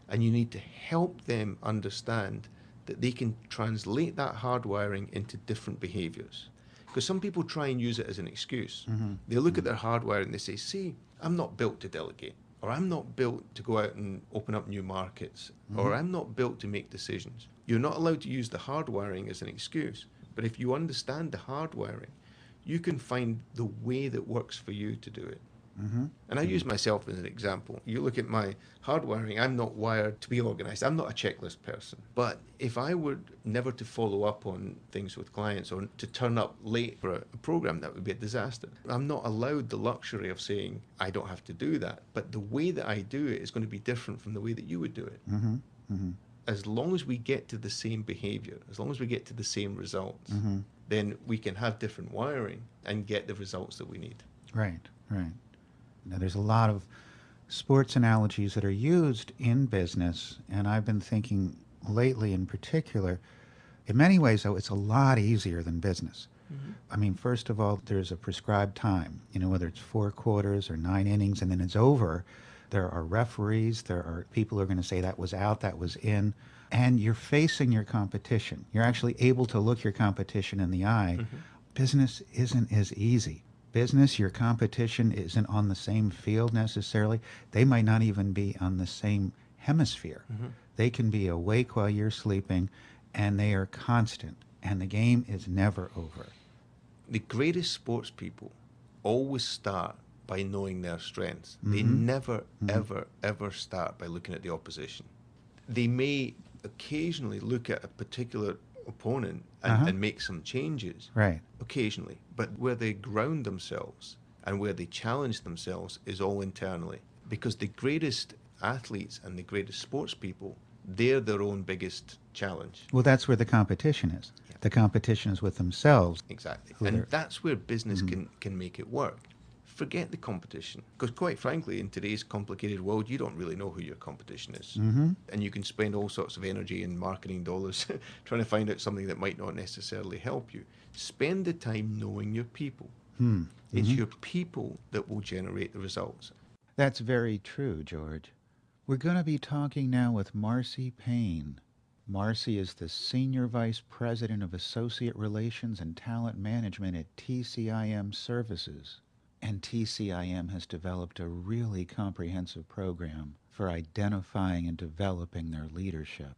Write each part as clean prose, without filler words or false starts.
And you need to help them understand that they can translate that hardwiring into different behaviors. Because some people try and use it as an excuse. They look at their hardwire and they say, see, I'm not built to delegate, or I'm not built to go out and open up new markets, or I'm not built to make decisions. You're not allowed to use the hardwiring as an excuse. But if you understand the hardwiring, you can find the way that works for you to do it. And I use myself as an example. You look at my hardwiring, I'm not wired to be organized. I'm not a checklist person. But if I were never to follow up on things with clients or to turn up late for a program, that would be a disaster. I'm not allowed the luxury of saying, I don't have to do that. But the way that I do it is going to be different from the way that you would do it. As long as we get to the same behavior, as long as we get to the same results, then we can have different wiring and get the results that we need. Right, right. Now, there's a lot of sports analogies that are used in business, and I've been thinking lately in particular, in many ways, though, it's a lot easier than business. I mean, first of all, there's a prescribed time, whether it's 4 quarters or 9 innings, and then it's over. There are referees, there are people who are going to say that was out, that was in, and you're facing your competition. You're actually able to look your competition in the eye. Business isn't as easy. Business, your competition isn't on the same field necessarily. They might not even be on the same hemisphere. They can be awake while you're sleeping, and they are constant, and the game is never over. The greatest sports people always start by knowing their strengths. They never, ever, ever start by looking at the opposition. They may occasionally look at a particular opponent and make some changes, right, occasionally, but where they ground themselves and where they challenge themselves is all internally, because the greatest athletes and the greatest sports people, they're their own biggest challenge. Well, that's where the competition is. The competition is with themselves. Exactly. And that's where business can make it work. Forget the competition, because quite frankly, in today's complicated world, you don't really know who your competition is. And you can spend all sorts of energy and marketing dollars trying to find out something that might not necessarily help you. Spend the time knowing your people. It's your people that will generate the results. That's very true, George. We're going to be talking now with Marcy Payne. Marcy is the Senior Vice President of Associate Relations and Talent Management at TCIM Services. And TCIM has developed a really comprehensive program for identifying and developing their leadership.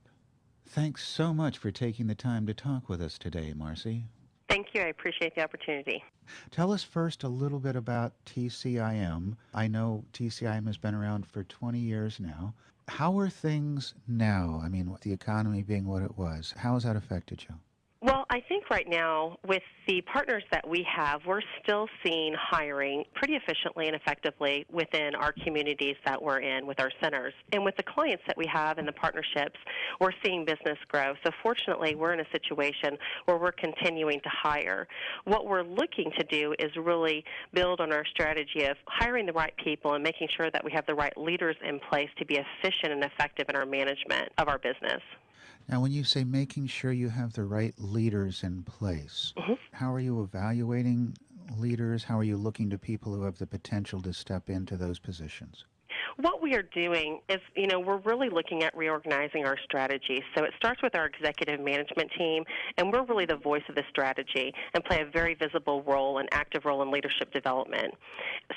Thanks so much for taking the time to talk with us today, Marcy. Thank you. I appreciate the opportunity. Tell us first a little bit about TCIM. I know TCIM has been around for 20 years now. How are things now? I mean, with the economy being what it was, how has that affected you? Well, I think right now, with the partners that we have, we're still seeing hiring pretty efficiently and effectively within our communities that we're in with our centers. And with the clients that we have and the partnerships, we're seeing business grow. So fortunately, we're in a situation where we're continuing to hire. What we're looking to do is really build on our strategy of hiring the right people and making sure that we have the right leaders in place to be efficient and effective in our management of our business. Now, when you say making sure you have the right leaders in place, how are you evaluating leaders? How are you looking to people who have the potential to step into those positions? What we are doing is, we're really looking at reorganizing our strategy. So it starts with our executive management team, and we're really the voice of the strategy and play a very visible role and active role in leadership development.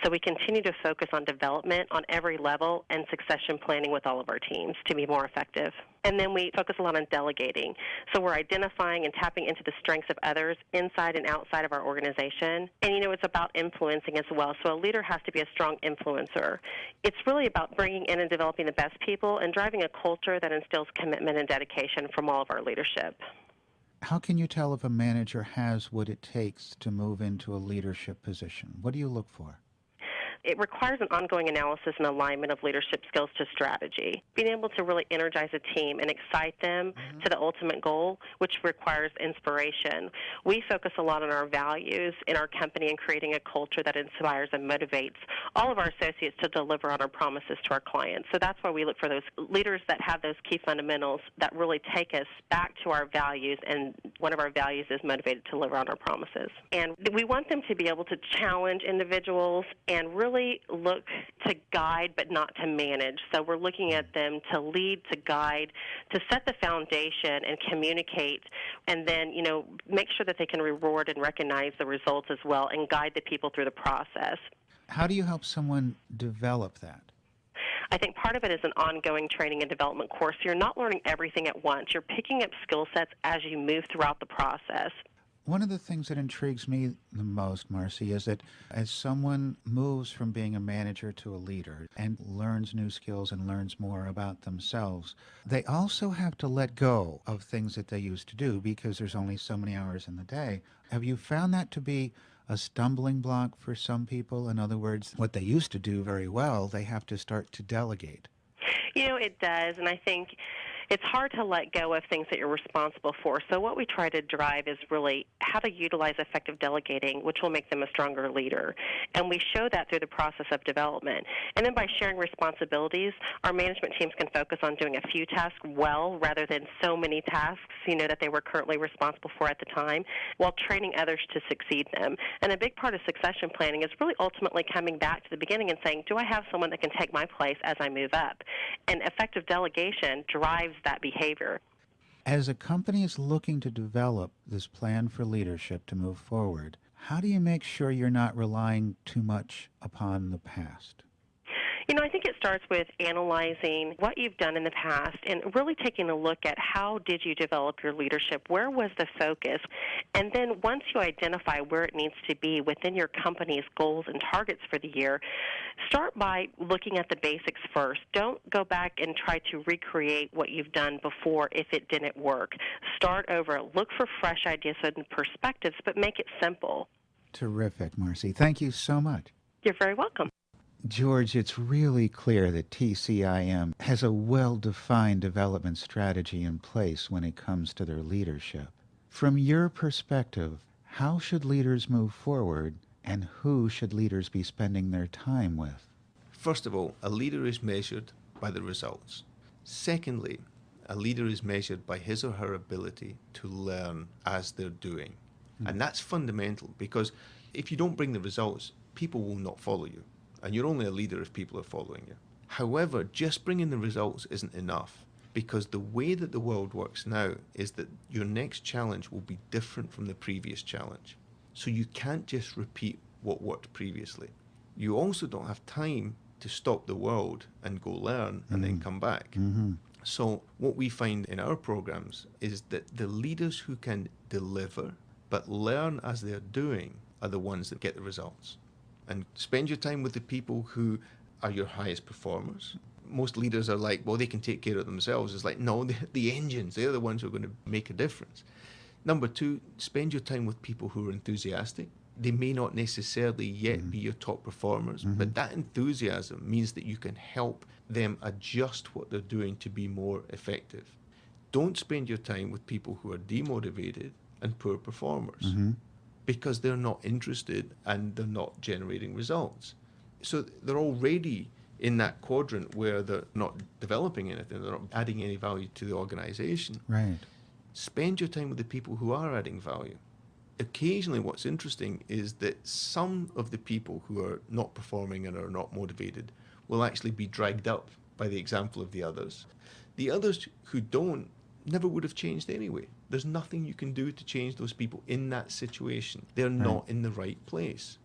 So we continue to focus on development on every level and succession planning with all of our teams to be more effective. And then we focus a lot on delegating. So we're identifying and tapping into the strengths of others inside and outside of our organization. And, it's about influencing as well. So a leader has to be a strong influencer. It's really about bringing in and developing the best people and driving a culture that instills commitment and dedication from all of our leadership. How can you tell if a manager has what it takes to move into a leadership position? What do you look for? It requires an ongoing analysis and alignment of leadership skills to strategy. Being able to really energize a team and excite them to the ultimate goal, which requires inspiration. We focus a lot on our values in our company and creating a culture that inspires and motivates all of our associates to deliver on our promises to our clients. So that's why we look for those leaders that have those key fundamentals that really take us back to our values, and one of our values is motivated to deliver on our promises. And we want them to be able to challenge individuals and really really look to guide but not to manage. So we're looking at them to lead, to guide, to set the foundation and communicate, and then, make sure that they can reward and recognize the results as well and guide the people through the process. How do you help someone develop that? I think part of it is an ongoing training and development course. You're not learning everything at once. You're picking up skill sets as you move throughout the process. One of the things that intrigues me the most, Marcy, is that as someone moves from being a manager to a leader and learns new skills and learns more about themselves, they also have to let go of things that they used to do because there's only so many hours in the day. Have you found that to be a stumbling block for some people? In other words, what they used to do very well, they have to start to delegate. It does, and I think it's hard to let go of things that you're responsible for. So what we try to drive is really how to utilize effective delegating, which will make them a stronger leader. And we show that through the process of development. And then by sharing responsibilities, our management teams can focus on doing a few tasks well rather than so many tasks, that they were currently responsible for at the time, while training others to succeed them. And a big part of succession planning is really ultimately coming back to the beginning and saying, do I have someone that can take my place as I move up? And effective delegation drives that behavior. As a company is looking to develop this plan for leadership to move forward, how do you make sure you're not relying too much upon the past? I think it starts with analyzing what you've done in the past and really taking a look at how did you develop your leadership, where was the focus, and then once you identify where it needs to be within your company's goals and targets for the year, start by looking at the basics first. Don't go back and try to recreate what you've done before if it didn't work. Start over. Look for fresh ideas and perspectives, but make it simple. Terrific, Marcy. Thank you so much. You're very welcome. George, it's really clear that TCIM has a well-defined development strategy in place when it comes to their leadership. From your perspective, how should leaders move forward, and who should leaders be spending their time with? First of all, a leader is measured by the results. Secondly, a leader is measured by his or her ability to learn as they're doing. And that's fundamental, because if you don't bring the results, people will not follow you. And you're only a leader if people are following you. However, just bringing the results isn't enough, because the way that the world works now is that your next challenge will be different from the previous challenge. So you can't just repeat what worked previously. You also don't have time to stop the world and go learn and then come back. So what we find in our programs is that the leaders who can deliver but learn as they're doing are the ones that get the results. And spend your time with the people who are your highest performers. Most leaders are like, well, they can take care of themselves. It's like, no, the engines, they're the ones who are going to make a difference. Number two, spend your time with people who are enthusiastic. They may not necessarily yet be your top performers, but that enthusiasm means that you can help them adjust what they're doing to be more effective. Don't spend your time with people who are demotivated and poor performers. Because they're not interested and they're not generating results. So they're already in that quadrant where they're not developing anything, they're not adding any value to the organization. Right. Spend your time with the people who are adding value. Occasionally what's interesting is that some of the people who are not performing and are not motivated will actually be dragged up by the example of the others. The others who don't never would have changed anyway. There's nothing you can do to change those people in that situation. They're not in the right place.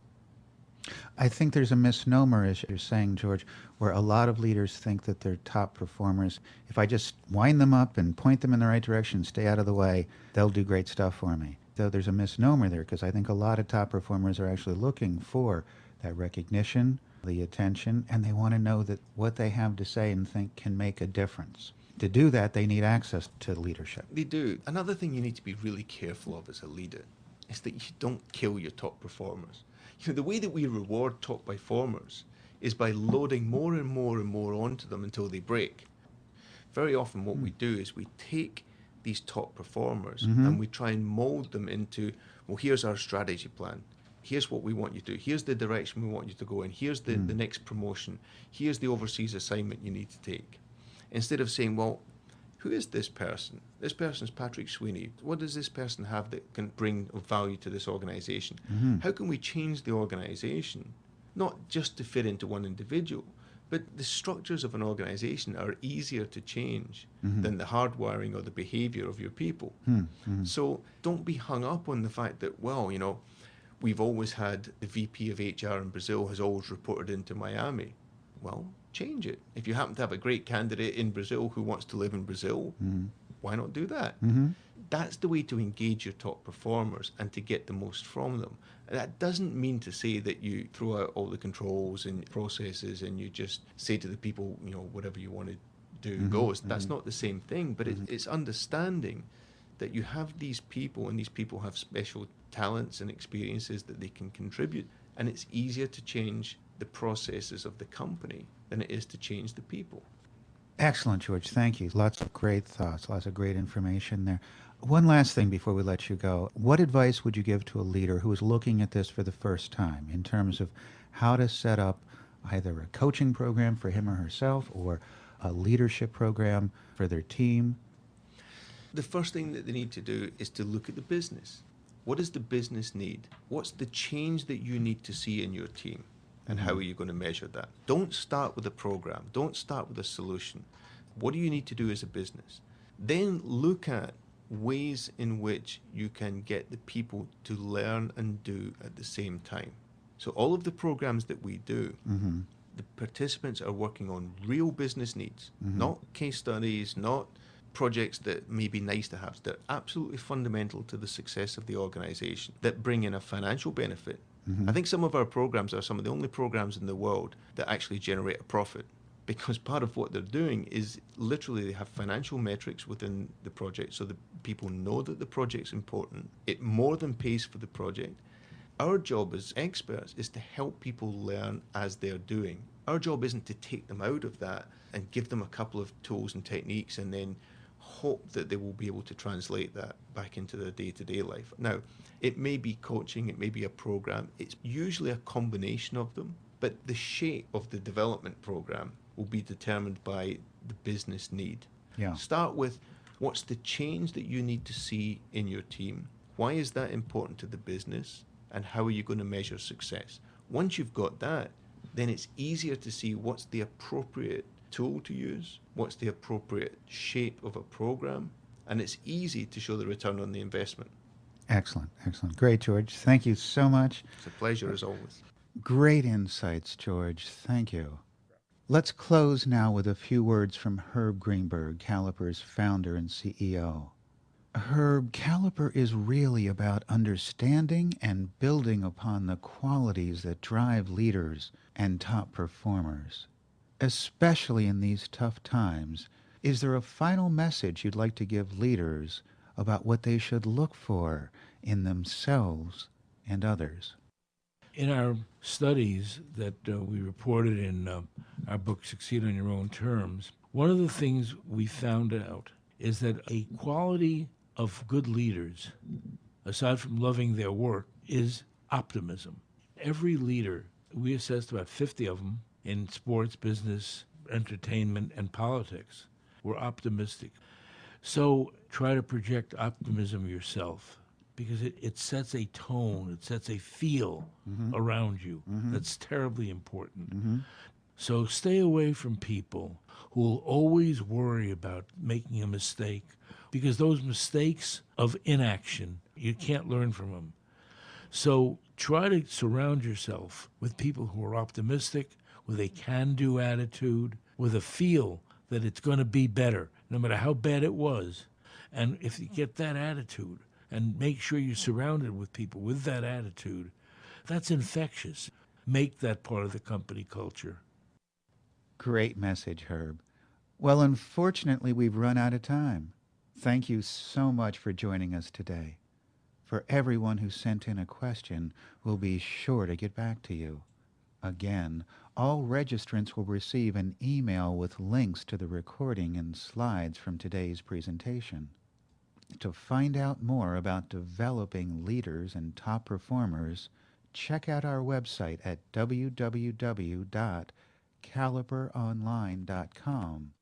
I think there's a misnomer, as you're saying, George, where a lot of leaders think that they're top performers. If I just wind them up and point them in the right direction, stay out of the way, they'll do great stuff for me. Though there's a misnomer there, because I think a lot of top performers are actually looking for that recognition, the attention, and they want to know that what they have to say and think can make a difference. To do that, they need access to leadership. They do. Another thing you need to be really careful of as a leader is that you don't kill your top performers. The way that we reward top performers is by loading more and more and more onto them until they break. Very often what we do is we take these top performers and we try and mold them into, well, here's our strategy plan. Here's what we want you to do. Here's the direction we want you to go in. Here's the next promotion. Here's the overseas assignment you need to take. Instead of saying, well, who is this person? This person's Patrick Sweeney. What does this person have that can bring value to this organization? How can we change the organization not just to fit into one individual, but the structures of an organization are easier to change than the hardwiring or the behavior of your people. So don't be hung up on the fact that, well, we've always had the VP of HR in Brazil has always reported into Miami. Well, change it. If you happen to have a great candidate in Brazil who wants to live in Brazil, why not do that? That's the way to engage your top performers and to get the most from them. That doesn't mean to say that you throw out all the controls and processes and you just say to the people, whatever you want to do goes. That's not the same thing, but it's understanding that you have these people, and these people have special talents and experiences that they can contribute, and it's easier to change the processes of the company than it is to change the people. Excellent, George. Thank you. Lots of great thoughts, lots of great information there. One last thing before we let you go. What advice would you give to a leader who is looking at this for the first time in terms of how to set up either a coaching program for him or herself or a leadership program for their team? The first thing that they need to do is to look at the business. What does the business need? What's the change that you need to see in your team? And how are you going to measure that? Don't start with a program. Don't start with a solution. What do you need to do as a business? Then look at ways in which you can get the people to learn and do at the same time. So all of the programs that we do, the participants are working on real business needs, not case studies, not projects that may be nice to have. They're absolutely fundamental to the success of the organization that bring in a financial benefit. I think some of our programs are some of the only programs in the world that actually generate a profit, because part of what they're doing is literally they have financial metrics within the project so that people know that the project's important. It more than pays for the project. Our job as experts is to help people learn as they're doing. Our job isn't to take them out of that and give them a couple of tools and techniques and then hope that they will be able to translate that back into their day-to-day life. Now, it may be coaching, it may be a program. It's usually a combination of them, but the shape of the development program will be determined by the business need. Start with what's the change that you need to see in your team? Why is that important to the business? And how are you going to measure success? Once you've got that, then it's easier to see what's the appropriate tool to use, what's the appropriate shape of a program, and it's easy to show the return on the investment. Excellent, excellent. Great, George. Thank you so much. It's a pleasure as always. Great insights, George. Thank you. Let's close now with a few words from Herb Greenberg, Caliper's founder and CEO. Herb, Caliper is really about understanding and building upon the qualities that drive leaders and top performers. Especially in these tough times, is there a final message you'd like to give leaders about what they should look for in themselves and others? In our studies that we reported in our book, Succeed on Your Own Terms, one of the things we found out is that a quality of good leaders, aside from loving their work, is optimism. Every leader, we assessed about 50 of them in sports, business, entertainment, and politics, were optimistic. So try to project optimism yourself, because it sets a tone, it sets a feel around you that's terribly important. So stay away from people who will always worry about making a mistake, because those mistakes of inaction, you can't learn from them. So try to surround yourself with people who are optimistic, with a can-do attitude, with a feel that it's going to be better, no matter how bad it was. And if you get that attitude, and make sure you're surrounded with people with that attitude, that's infectious. Make that part of the company culture. Great message, Herb. Well, unfortunately, we've run out of time. Thank you so much for joining us today. For everyone who sent in a question, we'll be sure to get back to you. Again, all registrants will receive an email with links to the recording and slides from today's presentation. To find out more about developing leaders and top performers, check out our website at www.caliperonline.com.